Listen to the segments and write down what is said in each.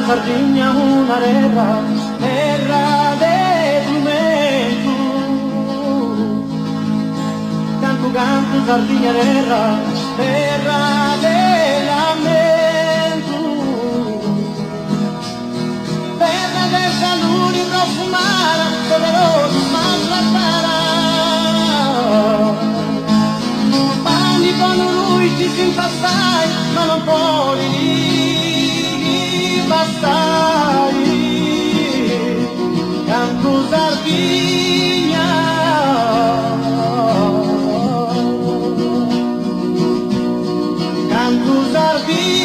Sardegna una terra de frumento. Canto Sardegna terra de lamento. Terra del calore profumata, poderoso mas la terra. Pani con lui ci si impastai, ma non puoi bastai. Canto Sardegna, canto Sardegna.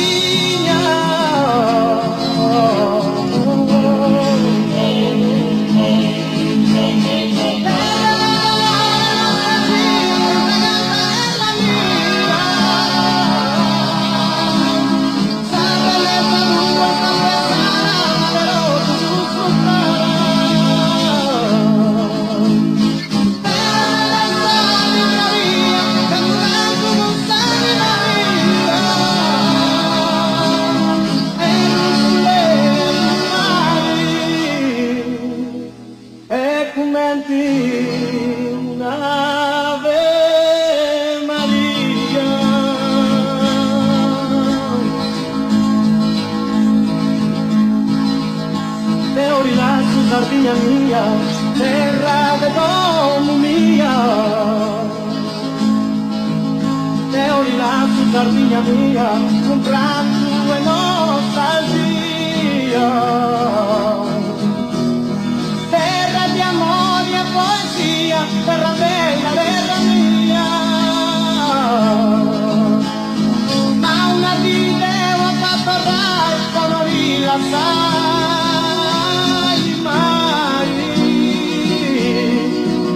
Un'Ave Maria, te ho rilascio Sardegna mia, terra d'economia, te ho rilascio Sardegna mia, un pranzo e nostalgia. Terra bella, terra mia, ma una vita ho fatto rai, non rilassai mai.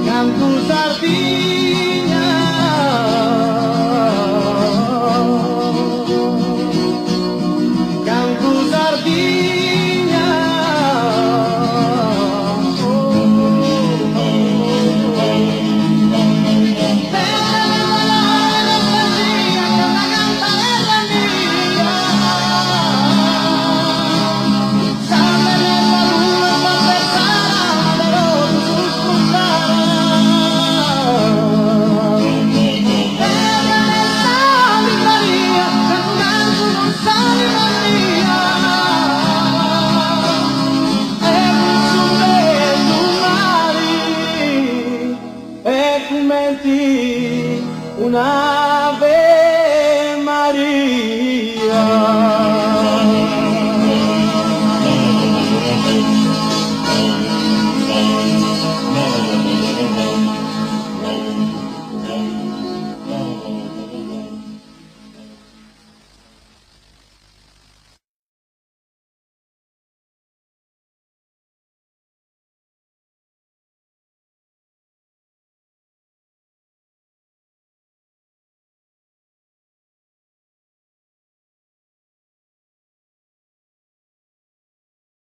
Canto Sardegna, canto Sardegna. Un'Ave Maria.